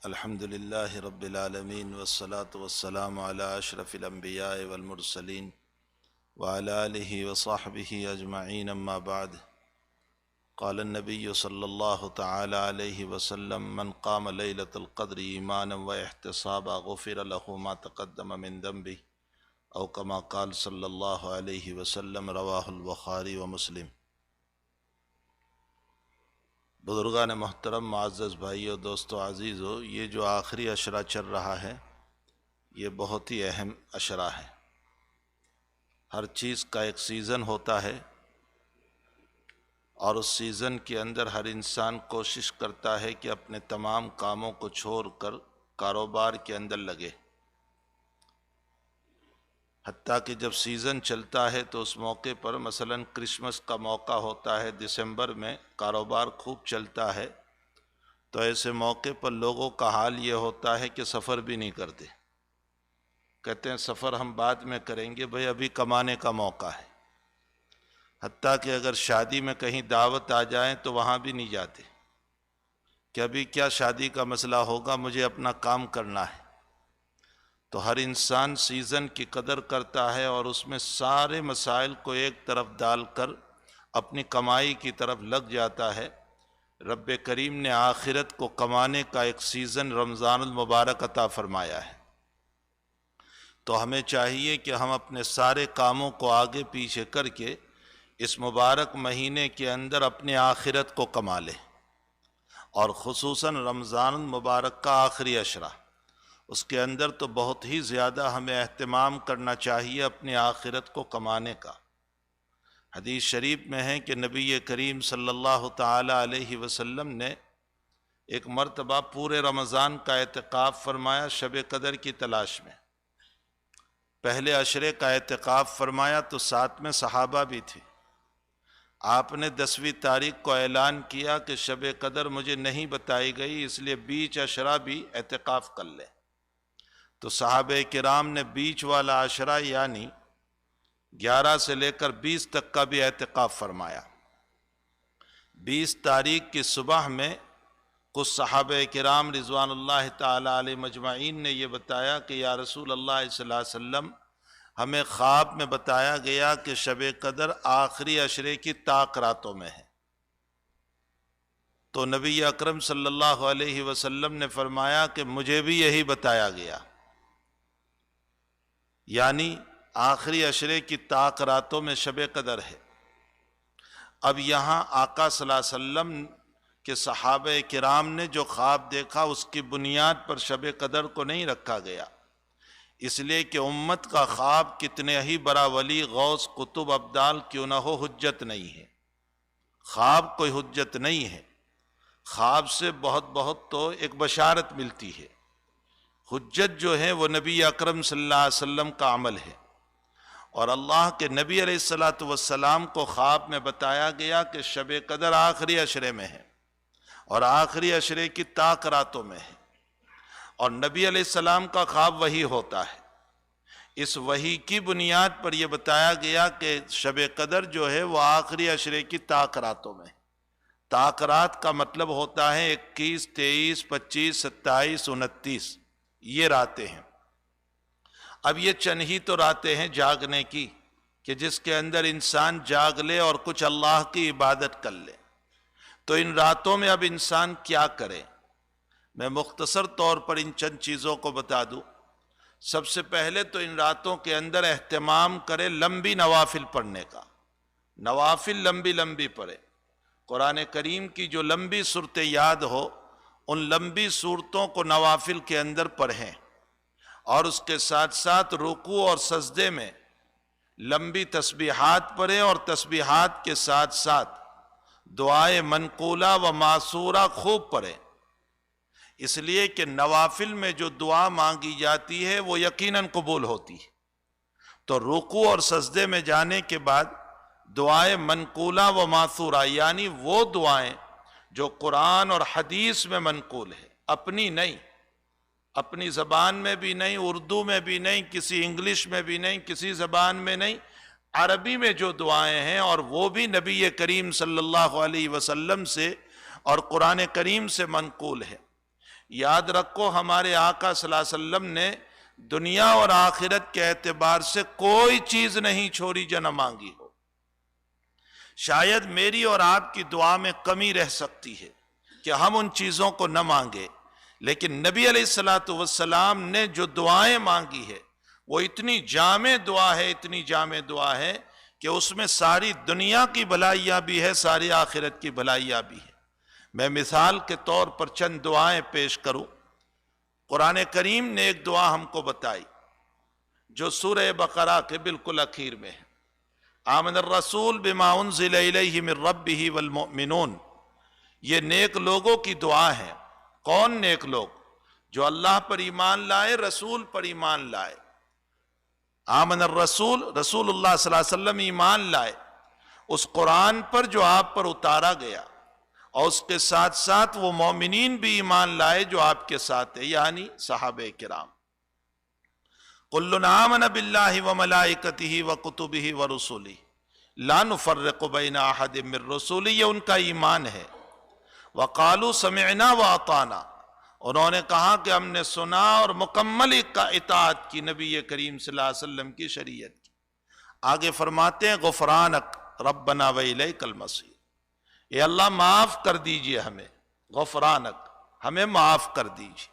الحمد للہ رب العالمین والصلاة والسلام علی اشرف الانبیاء والمرسلین وعلی آلہ وصحبہ اجمعین اما بعد قال النبی صلی اللہ تعالی علیہ وسلم من قام لیلۃ القدر ایمانا واحتسابا غفر له ما تقدم من ذنبہ او کما قال صلی اللہ علیہ وسلم رواہ البخاری ومسلم۔ بزرگان محترم، معزز بھائیو، دوستو عزیزو، یہ جو آخری عشرہ چل رہا ہے یہ بہت ہی اہم عشرہ ہے۔ ہر چیز کا ایک سیزن ہوتا ہے اور اس سیزن کے اندر ہر انسان کوشش کرتا ہے کہ اپنے تمام کاموں کو چھوڑ کر کاروبار کے اندر لگے، حتیٰ کہ جب سیزن چلتا ہے تو اس موقع پر مثلاً کرسمس کا موقع ہوتا ہے، دسمبر میں کاروبار خوب چلتا ہے، تو ایسے موقع پر لوگوں کا حال یہ ہوتا ہے کہ سفر بھی نہیں کرتے، کہتے ہیں سفر ہم بعد میں کریں گے، بھئی ابھی کمانے کا موقع ہے۔ حتیٰ کہ اگر شادی میں کہیں دعوت آ جائیں تو وہاں بھی نہیں جاتے کہ ابھی کیا شادی کا مسئلہ ہوگا، مجھے اپنا کام کرنا ہے۔ تو ہر انسان سیزن کی قدر کرتا ہے اور اس میں سارے مسائل کو ایک طرف ڈال کر اپنی کمائی کی طرف لگ جاتا ہے۔ رب کریم نے آخرت کو کمانے کا ایک سیزن رمضان المبارک عطا فرمایا ہے، تو ہمیں چاہیے کہ ہم اپنے سارے کاموں کو آگے پیچھے کر کے اس مبارک مہینے کے اندر اپنے آخرت کو کما لیں، اور خصوصاً رمضان المبارک کا آخری عشرہ، اس کے اندر تو بہت ہی زیادہ ہمیں اہتمام کرنا چاہیے اپنی آخرت کو کمانے کا۔ حدیث شریف میں ہے کہ نبی کریم صلی اللہ تعالی علیہ وسلم نے ایک مرتبہ پورے رمضان کا اعتکاف فرمایا شب قدر کی تلاش میں۔ پہلے عشرے کا اعتکاف فرمایا تو ساتھ میں صحابہ بھی تھے۔ آپ نے 10ویں تاریخ کو اعلان کیا کہ شب قدر مجھے نہیں بتائی گئی، اس لیے بیچ عشرہ بھی اعتکاف کر لیں۔ تو صحابہ کرام نے بیچ والا عشرہ یعنی 11 سے لے کر 20 تک کا بھی اعتکاف فرمایا۔ 20 تاریخ کی صبح میں کچھ صحابہ کرام رضوان اللہ تعالی علیہ مجمعین نے یہ بتایا کہ یا رسول اللہ صلی اللہ علیہ وسلم، ہمیں خواب میں بتایا گیا کہ شب قدر آخری عشرے کی طاق راتوں میں ہے۔ تو نبی اکرم صلی اللہ علیہ وسلم نے فرمایا کہ مجھے بھی یہی بتایا گیا، یعنی آخری عشرے کی طاق راتوں میں شب قدر ہے۔ اب یہاں آقا صلی اللہ علیہ وسلم کے صحابہ کرام نے جو خواب دیکھا اس کی بنیاد پر شب قدر کو نہیں رکھا گیا، اس لیے کہ امت کا خواب کتنے ہی بڑا ولی غوث قطب ابدال کیوں نہ ہو، حجت نہیں ہے۔ خواب کوئی حجت نہیں ہے، خواب سے بہت تو ایک بشارت ملتی ہے۔ حجت جو ہے وہ نبی اکرم صلی اللہ علیہ وسلم کا عمل ہے، اور اللہ کے نبی علیہ السلام کو خواب میں بتایا گیا کہ شب قدر آخری عشرے میں ہے اور آخری عشرے کی طاق راتوں میں ہے، اور نبی علیہ السلام کا خواب وحی ہوتا ہے۔ اس وحی کی بنیاد پر یہ بتایا گیا کہ شب قدر جو ہے وہ آخری عشرے کی طاق راتوں میں ہے۔ طاق رات کا مطلب ہوتا ہے 21، 23، 25، 27، 29، یہ راتیں ہیں۔ اب یہ چند ہی تو راتیں ہیں جاگنے کی کہ جس کے اندر انسان جاگ لے اور کچھ اللہ کی عبادت کر لے۔ تو ان راتوں میں اب انسان کیا کرے؟ میں مختصر طور پر ان چند چیزوں کو بتا دوں۔ سب سے پہلے تو ان راتوں کے اندر اہتمام کرے لمبی نوافل پڑھنے کا، نوافل لمبی لمبی پڑھے۔ قرآن کریم کی جو لمبی صورتیں یاد ہو ان لمبی صورتوں کو نوافل کے اندر پڑھیں، اور اس کے ساتھ ساتھ رکوع اور سجدے میں لمبی تسبیحات پڑھیں، اور تسبیحات کے ساتھ ساتھ دعائے منقولہ و معصورہ خوب پڑھیں، اس لیے کہ نوافل میں جو دعا مانگی جاتی ہے وہ یقیناً قبول ہوتی ہے۔ تو رکوع اور سجدے میں جانے کے بعد دعائے منقولہ و معصورہ یعنی وہ دعائیں جو قرآن اور حدیث میں منقول ہے، اپنی نہیں، اپنی زبان میں بھی نہیں، اردو میں بھی نہیں، کسی انگلش میں بھی نہیں، کسی زبان میں نہیں، عربی میں جو دعائیں ہیں، اور وہ بھی نبی کریم صلی اللہ علیہ وسلم سے اور قرآن کریم سے منقول ہے۔ یاد رکھو ہمارے آقا صلی اللہ علیہ وسلم نے دنیا اور آخرت کے اعتبار سے کوئی چیز نہیں چھوڑی جو نہ مانگی ہو۔ شاید میری اور آپ کی دعا میں کمی رہ سکتی ہے کہ ہم ان چیزوں کو نہ مانگے، لیکن نبی علیہ السلام نے جو دعائیں مانگی ہے وہ اتنی جامع دعا ہے، اتنی جامع دعا ہے کہ اس میں ساری دنیا کی بھلائیاں بھی ہے، ساری آخرت کی بھلائیاں بھی ہے۔ میں مثال کے طور پر چند دعائیں پیش کروں۔ قرآن کریم نے ایک دعا ہم کو بتائی جو سورہ بقرہ کے بالکل اخیر میں ہے، آمن الرسول بما انزل الیہ من ربہ والمؤمنون۔ یہ نیک لوگوں کی دعا ہے۔ کون نیک لوگ؟ جو اللہ پر ایمان لائے، رسول پر ایمان لائے۔ آمن الرسول، رسول اللہ صلی اللہ علیہ وسلم ایمان لائے اس قرآن پر جو آپ پر اتارا گیا، اور اس کے ساتھ ساتھ وہ مومنین بھی ایمان لائے جو آپ کے ساتھ ہے، یعنی صحابہ کرام۔ کل آمن باللہ وملائکتہ وکتبہ ورسلہ لا نفرق بین احد من رسلہ، یہ ان کا ایمان ہے۔ وقالوا سمعنا واطعنا، انہوں نے کہا کہ ہم نے سنا اور مکمل اطاعت کی نبی کریم صلی اللہ علیہ وسلم کی شریعت کی۔ آگے فرماتے ہیں غفرانک ربنا والیک المصیر، اے اللہ معاف کر دیجئے ہمیں، غفرانک ہمیں معاف کر دیجئے۔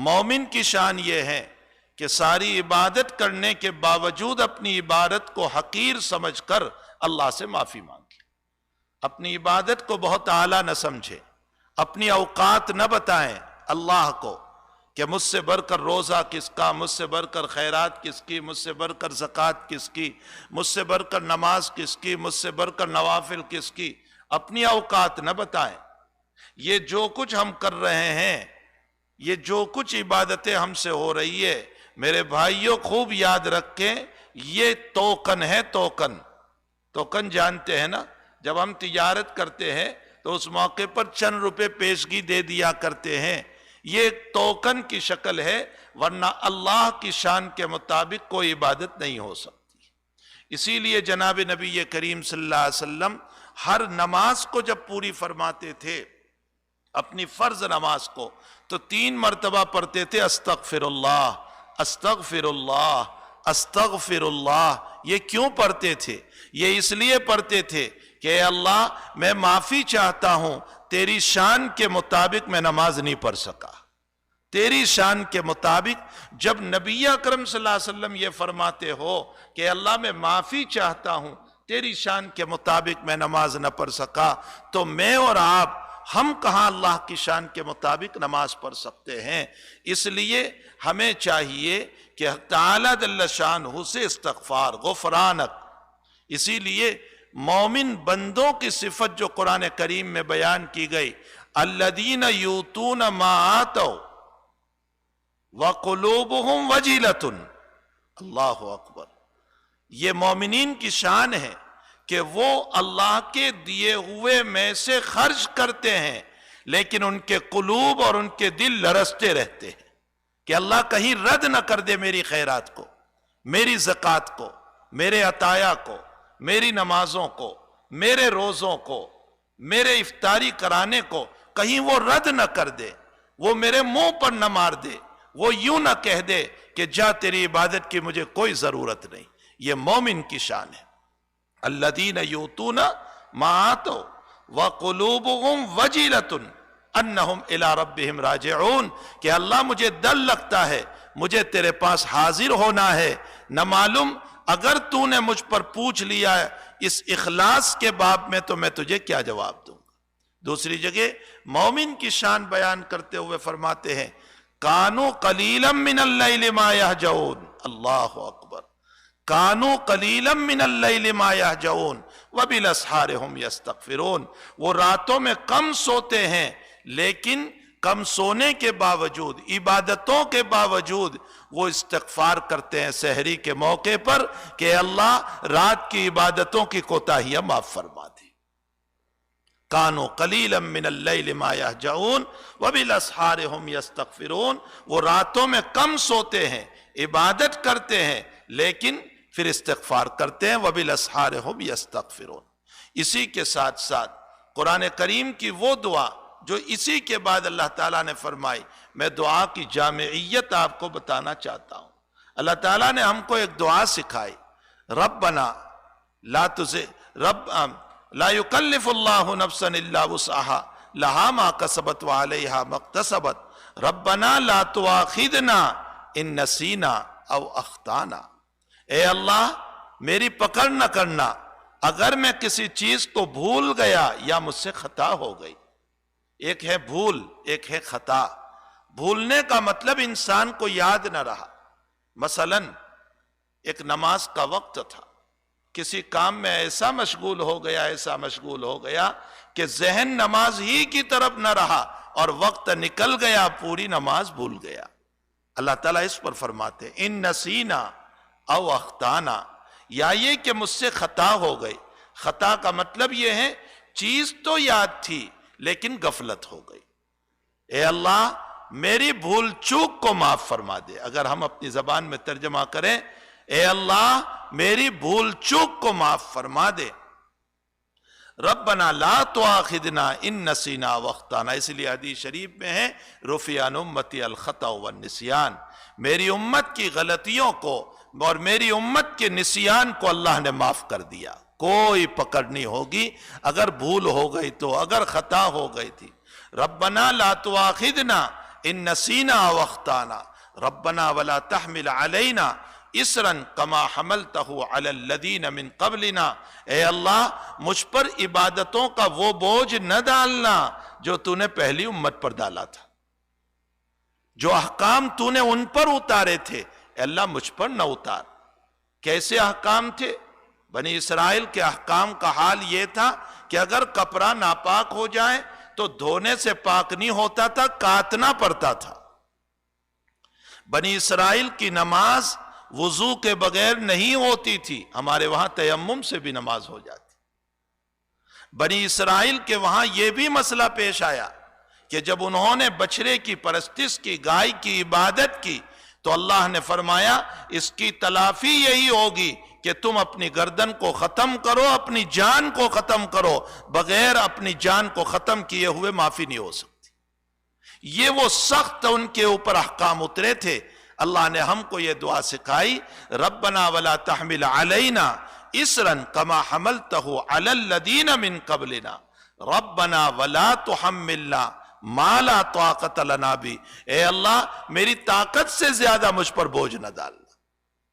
مومن کی شان یہ ہے کہ ساری عبادت کرنے کے باوجود اپنی عبادت کو حقیر سمجھ کر اللہ سے معافی مانگے، اپنی عبادت کو بہت اعلیٰ نہ سمجھے، اپنی اوقات نہ بتائیں اللہ کو کہ مجھ سے بڑھ کر روزہ کس کا، مجھ سے بڑھ کر خیرات کس کی، مجھ سے بڑھ کر زکوٰۃ کس کی، مجھ سے بڑھ کر نماز کس کی، مجھ سے بڑھ کر نوافل کس کی، اپنی اوقات نہ بتائیں۔ یہ جو کچھ ہم کر رہے ہیں، یہ جو کچھ عبادتیں ہم سے ہو رہی ہے، میرے بھائیوں خوب یاد رکھیں، یہ توکن ہے، توکن۔ توکن جانتے ہیں نا، جب ہم تجارت کرتے ہیں تو اس موقع پر چند روپے پیشگی دے دیا کرتے ہیں، یہ ایک توکن کی شکل ہے، ورنہ اللہ کی شان کے مطابق کوئی عبادت نہیں ہو سکتی۔ اسی لیے جناب نبی کریم صلی اللہ علیہ وسلم ہر نماز کو جب پوری فرماتے تھے، اپنی فرض نماز کو، تو 3 مرتبہ پڑھتے تھے استغفر اللہ، استغفر اللہ، استغفر اللہ۔ یہ کیوں پڑھتے تھے؟ یہ اس لیے پڑھتے تھے کہ اے اللہ میں معافی چاہتا ہوں، تیری شان کے مطابق میں نماز نہیں پڑھ سکا، تیری شان کے مطابق۔ جب نبی اکرم صلی اللہ علیہ وسلم یہ فرماتے ہو کہ اللہ میں معافی چاہتا ہوں، تیری شان کے مطابق میں نماز نہ پڑھ سکا، تو میں اور آپ ہم کہاں اللہ کی شان کے مطابق نماز پڑھ سکتے ہیں؟ اس لیے ہمیں چاہیے کہ تعالیٰ جل شانہ سے استغفار، غفرانک۔ اسی لیے مومن بندوں کی صفت جو قرآن کریم میں بیان کی گئی، الذین یؤتون ما آتوا وقلوبہم وجلۃ، اللہ اکبر، یہ مومنین کی شان ہے کہ وہ اللہ کے دیے ہوئے میں سے خرچ کرتے ہیں، لیکن ان کے قلوب اور ان کے دل لرزتے رہتے ہیں کہ اللہ کہیں رد نہ کر دے میری خیرات کو، میری زکوٰۃ کو، میرے عطایا کو، میری نمازوں کو، میرے روزوں کو، میرے افطاری کرانے کو، کہیں وہ رد نہ کر دے، وہ میرے منہ پر نہ مار دے، وہ یوں نہ کہہ دے کہ جا تیری عبادت کی مجھے کوئی ضرورت نہیں۔ یہ مومن کی شان ہے، الذین یؤتون ما آتوا وقلوبہم وجلۃ انہم الی ربہم راجعون، کہ اللہ مجھے ڈر لگتا ہے، مجھے تیرے پاس حاضر ہونا ہے، نہ معلوم اگر تو نے مجھ پر پوچھ لیا ہے اس اخلاص کے باب میں تو میں تجھے کیا جواب دوں گا۔ دوسری جگہ مومن کی شان بیان کرتے ہوئے فرماتے ہیں کانوا قلیلا من اللیل ما یہجعون، اللہ اکبر، کانوا قلیلا من اللیل ما یہجعون وبالاسحار ہم یستغفرون، وہ راتوں میں کم سوتے ہیں لیکن کم سونے کے باوجود، عبادتوں کے باوجود وہ استغفار کرتے ہیں سحری کے موقع پر کہ اللہ رات کی عبادتوں کی کوتاہیاں معاف فرما دے۔ کانوا قلیلا من اللیل ما یہجعون وبالاسحار ہم یستغفرون، وہ راتوں میں کم سوتے ہیں، عبادت کرتے ہیں لیکن پھر استغفار کرتے ہیں، وبالاسحار ہم یستغفرون۔ اسی کے ساتھ ساتھ قرآن کریم کی وہ دعا جو اسی کے بعد اللہ تعالیٰ نے فرمائی. میں دعا کی جامعیت آپ کو بتانا چاہتا ہوں. اللہ تعالیٰ نے ہم کو ایک دعا سکھائی, ربنا لا یکلف اللہ نفسا الا وسعها لہا ما کسبت وعلیہا ما اکتسبت ربنا لا تؤاخذنا ان نسینا او اخطانا. اے اللہ میری پکڑ نہ کرنا اگر میں کسی چیز کو بھول گیا یا مجھ سے خطا ہو گئی. ایک ہے بھول, ایک ہے خطا. بھولنے کا مطلب انسان کو یاد نہ رہا. مثلا ایک نماز کا وقت تھا, کسی کام میں ایسا مشغول ہو گیا کہ ذہن نماز ہی کی طرف نہ رہا اور وقت نکل گیا, پوری نماز بھول گیا. اللہ تعالیٰ اس پر فرماتے ان نسینا او اخطانا, یا یہ کہ مجھ سے خطا ہو گئی. خطا کا مطلب یہ ہے چیز تو یاد تھی لیکن غفلت ہو گئی. اے اللہ میری بھول چوک کو معاف فرما دے. اگر ہم اپنی زبان میں ترجمہ کریں, اے اللہ میری بھول چوک کو معاف فرما دے. ربنا لا تؤاخذنا ان نسینا واخطانا. اس لیے حدیث شریف میں ہے رفع عن امتی الخطأ والنسیان, میری امت کی غلطیوں کو اور میری امت کے نسیان کو اللہ نے معاف کر دیا. کوئی پکڑ نہیں ہوگی اگر بھول ہو گئی تو, اگر خطا ہو گئی تھی. ربنا لا تؤاخذنا ان نسینا واخطانا ربنا ولا تحمل علینا اسرا کما حملتہ علی الذین من قبلنا. اے اللہ مجھ پر عبادتوں کا وہ بوجھ نہ ڈالنا جو تو نے پہلی امت پر ڈالا تھا. جو احکام تو نے ان پر اتارے تھے اے اللہ مجھ پر نہ اتار. کیسے احکام تھے؟ بنی اسرائیل کے احکام کا حال یہ تھا کہ اگر کپڑا ناپاک ہو جائے تو دھونے سے پاک نہیں ہوتا تھا, کاٹنا پڑتا تھا. بنی اسرائیل کی نماز وضو کے بغیر نہیں ہوتی تھی. ہمارے وہاں تیمم سے بھی نماز ہو جاتی. بنی اسرائیل کے وہاں یہ بھی مسئلہ پیش آیا کہ جب انہوں نے بچھڑے کی پرستش کی, گائے کی عبادت کی, تو اللہ نے فرمایا اس کی تلافی یہی ہوگی کہ تم اپنی گردن کو ختم کرو, اپنی جان کو ختم کرو. بغیر اپنی جان کو ختم کیے ہوئے معافی نہیں ہو سکتی. یہ وہ سخت ان کے اوپر احکام اترے تھے. اللہ نے ہم کو یہ دعا سکھائی, ربنا ولا تحمل علینا اسرا کما حملتہ علی الذین من قبلنا ربنا ولا تحملنا ما لا طاقت لنا بھی. اے اللہ میری طاقت سے زیادہ مجھ پر بوجھ نہ ڈالنا.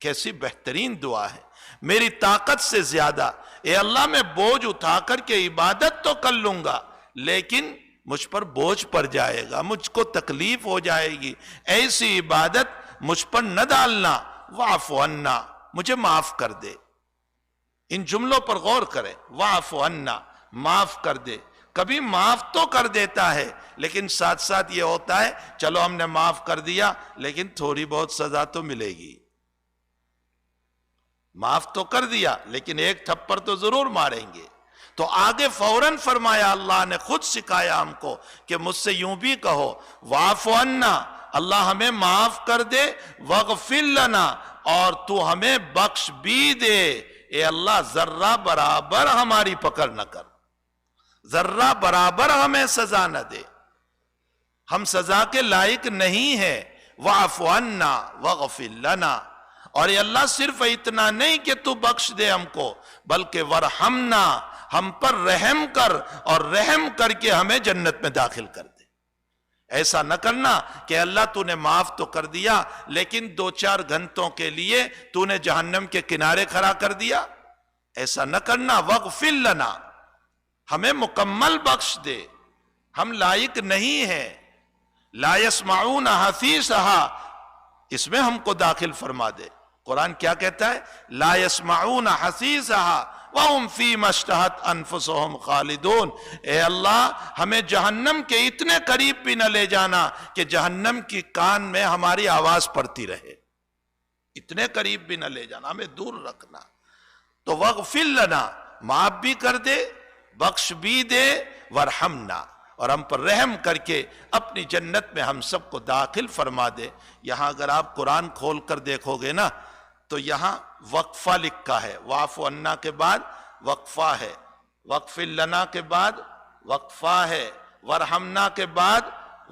کیسی بہترین دعا ہے, میری طاقت سے زیادہ. اے اللہ میں بوجھ اٹھا کر کے عبادت تو کر لوں گا لیکن مجھ پر بوجھ پڑ جائے گا, مجھ کو تکلیف ہو جائے گی. ایسی عبادت مجھ پر نہ ڈالنا. واعف عنا, مجھے معاف کر دے. ان جملوں پر غور کریں. واعف عنا, معاف کر دے. کبھی معاف تو کر دیتا ہے لیکن ساتھ ساتھ یہ ہوتا ہے چلو ہم نے معاف کر دیا لیکن تھوڑی بہت سزا تو ملے گی. معاف تو کر دیا لیکن ایک تھپڑ تو ضرور ماریں گے. تو آگے فوراً فرمایا, اللہ نے خود سکھایا ہم کو کہ مجھ سے یوں بھی کہو واعف عنا, اللہ ہمیں معاف کر دے, واغفر لنا, اور تو ہمیں بخش بھی دے. اے اللہ ذرہ برابر ہماری پکڑ نہ کر, ذرہ برابر ہمیں سزا نہ دے. ہم سزا کے لائق نہیں ہیں. واعف عنا واغفر لنا. اور اے اللہ صرف اتنا نہیں کہ تو بخش دے ہم کو, بلکہ ورحمنا, ہم پر رحم کر اور رحم کر کے ہمیں جنت میں داخل کر دے. ایسا نہ کرنا کہ اللہ تو نے معاف تو کر دیا لیکن 2-4 گھنٹوں کے لیے تو نے جہنم کے کنارے کھڑا کر دیا. ایسا نہ کرنا. واغفر لنا, ہمیں مکمل بخش دے, ہم لائق نہیں ہیں. لا يسمعون حسیسہا, اس میں ہم کو داخل فرما دے. قرآن کیا کہتا ہے؟ لا يسمعون حسیسہا وَهُمْ فِي مَا اشْتَهَتْ أَنفُسُهُمْ خَالِدُونَ. اے اللہ ہمیں جہنم کے اتنے قریب بھی نہ لے جانا کہ جہنم کی کان میں ہماری آواز پڑتی رہے. اتنے قریب بھی نہ لے جانا, ہمیں دور رکھنا. تو وَاغْفِرْ لَنَا, معاف بھی کر دے, بخش بھی دے, وَارْحَمْنَا, اور ہم پر رحم کر کے اپنی جنت میں ہم سب کو داخل فرما دے. یہاں اگر آپ قرآن کھول کر دیکھو گے نا تو یہاں وقفہ لکھا ہے. واعف عنا کے بعد وقفہ ہے, واغفر لنا کے بعد وقفہ ہے, ورحمنا کے بعد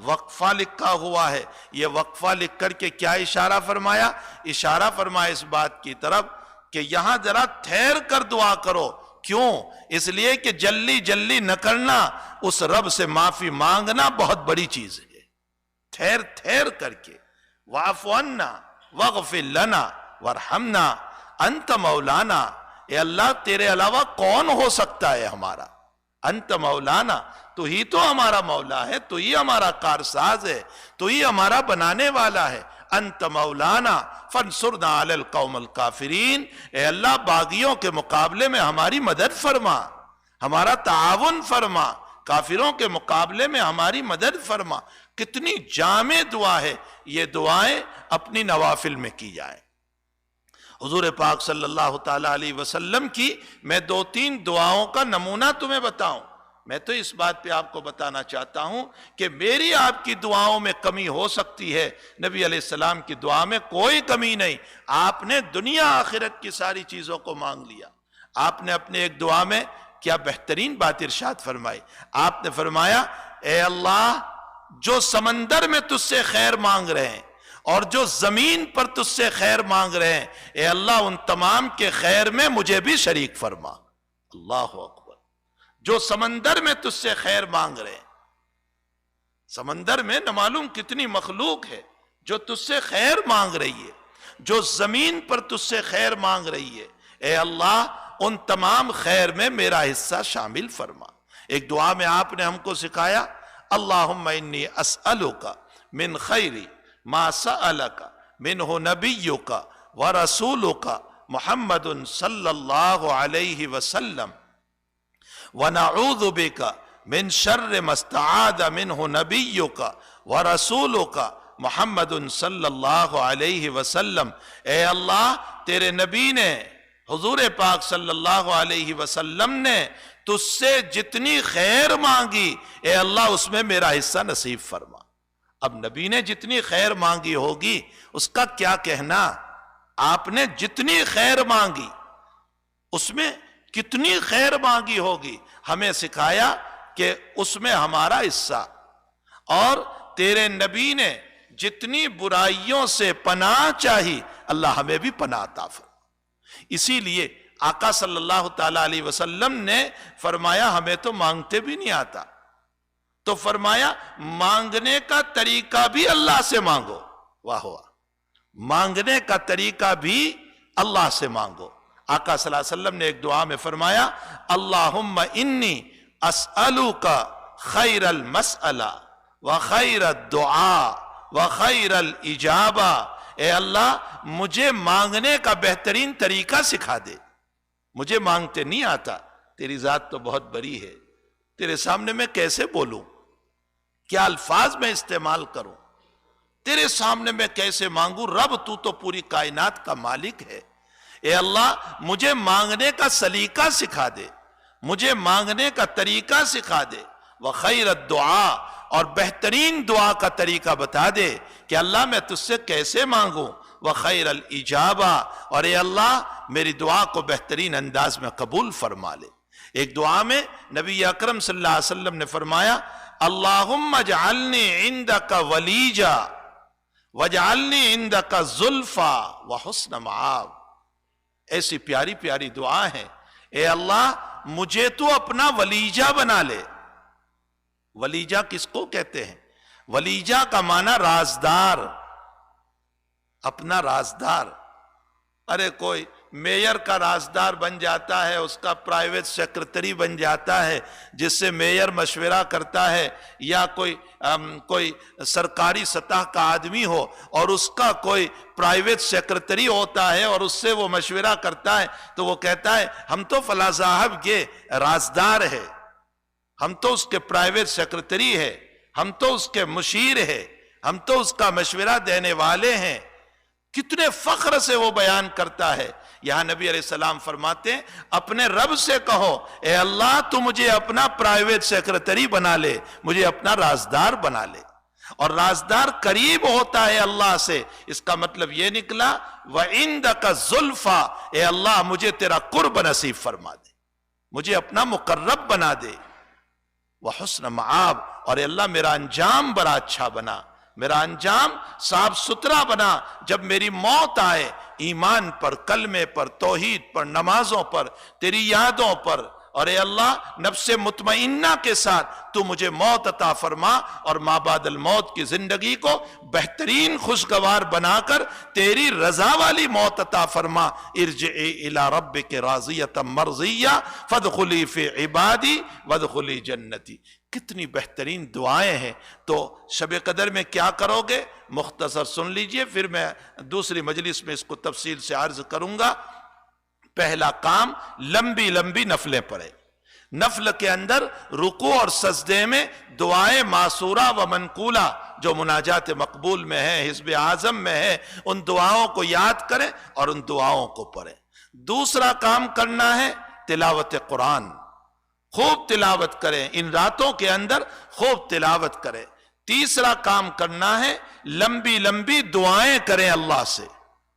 وقفہ لکھا ہوا ہے. یہ وقفہ لکھ کر کے کیا اشارہ فرمایا؟ اشارہ فرمایا اس بات کی طرف کہ یہاں ذرا ٹھہر کر دعا کرو. کیوں؟ اس لیے کہ جلدی جلدی نہ کرنا، اس رب سے معافی مانگنا بہت بڑی چیز ہے. ٹھہر ٹھہر کر کے واعف عنا واغفر لنا وارحمنا انت مولانا. اے اللہ تیرے علاوہ کون ہو سکتا ہے ہمارا؟ انت مولانا، تو ہی تو ہمارا مولا ہے، تو ہی ہمارا کارساز ہے، تو ہی ہمارا بنانے والا ہے. انت مولانا فانصرنا علی القوم الکافرین. اے اللہ باغیوں کے مقابلے میں ہماری مدد فرما، ہمارا تعاون فرما، کافروں کے مقابلے میں ہماری مدد فرما. کتنی جامع دعا ہے. یہ دعائیں اپنی نوافل میں کی جائیں. حضور پاک صلی اللہ تعالیٰ علیہ وسلم کی میں 2-3 دعاؤں کا نمونہ تمہیں بتاؤں. میں تو اس بات پہ آپ کو بتانا چاہتا ہوں کہ میری آپ کی دعاؤں میں کمی ہو سکتی ہے، نبی علیہ السلام کی دعا میں کوئی کمی نہیں. آپ نے دنیا آخرت کی ساری چیزوں کو مانگ لیا. آپ نے اپنے ایک دعا میں کیا بہترین بات ارشاد فرمائی. آپ نے فرمایا اے اللہ جو سمندر میں تجھ سے خیر مانگ رہے ہیں اور جو زمین پر تجھ سے خیر مانگ رہے ہیں، اے اللہ ان تمام کے خیر میں مجھے بھی شریک فرما. اللہ اکبر. جو سمندر میں تجھ سے خیر مانگ رہے ہیں، سمندر میں نہ معلوم کتنی مخلوق ہے جو تجھ سے خیر مانگ رہی ہے، جو زمین پر تجھ سے خیر مانگ رہی ہے، اے اللہ ان تمام خیر میں میرا حصہ شامل فرما. ایک دعا میں آپ نے ہم کو سکھایا اللہم انی اسألک من خیر ما سألک منہ نبیک ورسولک محمد صلی اللہ علیہ وسلم وَنَعُوذُ بِكَ مِن شَرِّ مَا اسْتَعَاذَ مِنْهُ نَبِيُّكَ وَرَسُولُكَ محمد صلی اللہ علیہ وسلم. اے اللہ تیرے نبی نے، حضور پاک صلی اللہ علیہ وسلم نے تجھ سے جتنی خیر مانگی، اے اللہ اس میں میرا حصہ نصیب فرما. اب نبی نے جتنی خیر مانگی ہوگی اس کا کیا کہنا؟ آپ نے جتنی خیر مانگی اس میں کتنی خیر مانگی ہوگی. ہمیں سکھایا کہ اس میں ہمارا حصہ. اور تیرے نبی نے جتنی برائیوں سے پناہ چاہی، اللہ ہمیں بھی پناہ عطا فرما. اسی لیے آقا صلی اللہ تعالیٰ علیہ وسلم نے فرمایا ہمیں تو مانگتے بھی نہیں آتا، تو فرمایا مانگنے کا طریقہ بھی اللہ سے مانگو. واہ واہ. مانگنے کا طریقہ بھی اللہ سے مانگو. آقا صلی اللہ علیہ وسلم نے ایک دعا میں فرمایا اللہم انی اسألوک خیر المسئلہ وخیر الدعاء وخیر الاجابہ. اے اللہ مجھے مانگنے کا بہترین طریقہ سکھا دے. مجھے مانگتے نہیں آتا، تیری ذات تو بہت بڑی ہے، تیرے سامنے میں کیسے بولوں، کیا الفاظ میں استعمال کروں، تیرے سامنے میں کیسے مانگوں. رب تو پوری کائنات کا مالک ہے. اے اللہ مجھے مانگنے کا سلیقہ سکھا دے، مجھے مانگنے کا طریقہ سکھا دے. وخیر الدعاء، اور بہترین دعا کا طریقہ بتا دے کہ اللہ میں تجھ سے کیسے مانگوں. وخیر الاجابہ، اور اے اللہ میری دعا کو بہترین انداز میں قبول فرما لے. ایک دعا میں نبی اکرم صلی اللہ علیہ وسلم نے فرمایا اللہم اجعلنی عندک ولیجا واجعلنی عندک زلفا وحسن مآب. ایسی پیاری پیاری دعا ہے. اے اللہ مجھے تو اپنا ولیجہ بنا لے. ولیجہ کس کو کہتے ہیں؟ ولیجہ کا معنی رازدار، اپنا رازدار. ارے کوئی میئر کا رازدار بن جاتا ہے، اس کا پرائیویٹ سیکرٹری بن جاتا ہے جس سے میئر مشورہ کرتا ہے، یا کوئی سرکاری سطح کا آدمی ہو اور اس کا کوئی پرائیویٹ سیکرٹری ہوتا ہے اور اس سے وہ مشورہ کرتا ہے، تو وہ کہتا ہے ہم تو فلاں صاحب کے رازدار ہے، ہم تو اس کے پرائیویٹ سیکرٹری ہے، ہم تو اس کے مشیر ہے، ہم تو اس کا مشورہ دینے والے ہیں. کتنے فخر سے وہ بیان کرتا ہے. یہاں نبی علیہ السلام فرماتے ہیں اپنے رب سے کہو اے اللہ تو مجھے اپنا پرائیویٹ سیکرٹری بنا لے، مجھے اپنا رازدار بنا لے. اور رازدار قریب ہوتا ہے اللہ سے. اس کا مطلب یہ نکلا وَعِندَكَ زُلْفَا، اے اللہ مجھے تیرا قرب نصیب فرما دے، مجھے اپنا مقرب بنا دے. وحسن مآب، اور اے اللہ میرا انجام بڑا اچھا بنا، میرا انجام صاف ستھرا بنا، جب میری موت آئے ایمان پر، کلمے پر، توحید پر، نمازوں پر، تیری یادوں پر، اور اے اللہ نفس مطمئنہ کے ساتھ تو مجھے موت عطا فرما، اور ما بعد الموت کی زندگی کو بہترین خوشگوار بنا کر تیری رضا والی موت عطا فرما۔ ارجعی الی ربک راضیۃ مرضیہ فادخلی فی عبادی وادخلی جنتی۔ کتنی بہترین دعائیں ہیں۔ تو شب قدر میں کیا کرو گے مختصر سن لیجئے، پھر میں دوسری مجلس میں اس کو تفصیل سے عرض کروں گا۔ پہلا کام لمبی لمبی نفلیں پڑھے، نفل کے اندر رکوع اور سجدے میں دعائیں معصورہ و منقولہ جو مناجات مقبول میں ہے، حزب اعظم میں ہے، ان دعاؤں کو یاد کریں اور ان دعاؤں کو پڑھیں۔ دوسرا کام کرنا ہے تلاوت قرآن، خوب تلاوت کریں، ان راتوں کے اندر خوب تلاوت کریں۔ تیسرا کام کرنا ہے لمبی لمبی دعائیں کریں، اللہ سے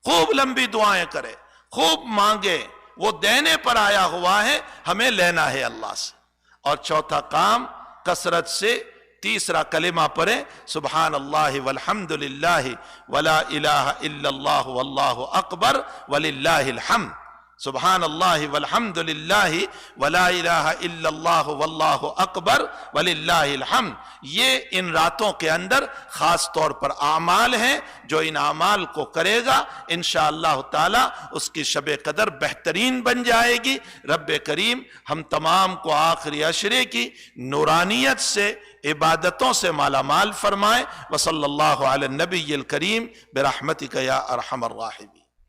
خوب لمبی دعائیں کریں، خوب مانگے، وہ دینے پر آیا ہوا ہے، ہمیں لینا ہے اللہ سے۔ اور چوتھا کام کثرت سے تیسرا کلمہ پڑھیں، سبحان اللہ والحمد للہ ولا الہ الا اللہ واللہ اکبر وللہ الحمد، سبحان اللہ والحمد للہ ولا الہ الا اللہ واللہ اکبر وللہ الحمد۔ یہ ان راتوں کے اندر خاص طور پر اعمال ہیں، جو ان اعمال کو کرے گا انشاءاللہ تعالی اس کی شب قدر بہترین بن جائے گی۔ رب کریم ہم تمام کو آخری عشرے کی نورانیت سے، عبادتوں سے مالا مال فرمائے۔ وصلی اللہ علی النبی الکریم برحمتک یا ارحم الراحمین۔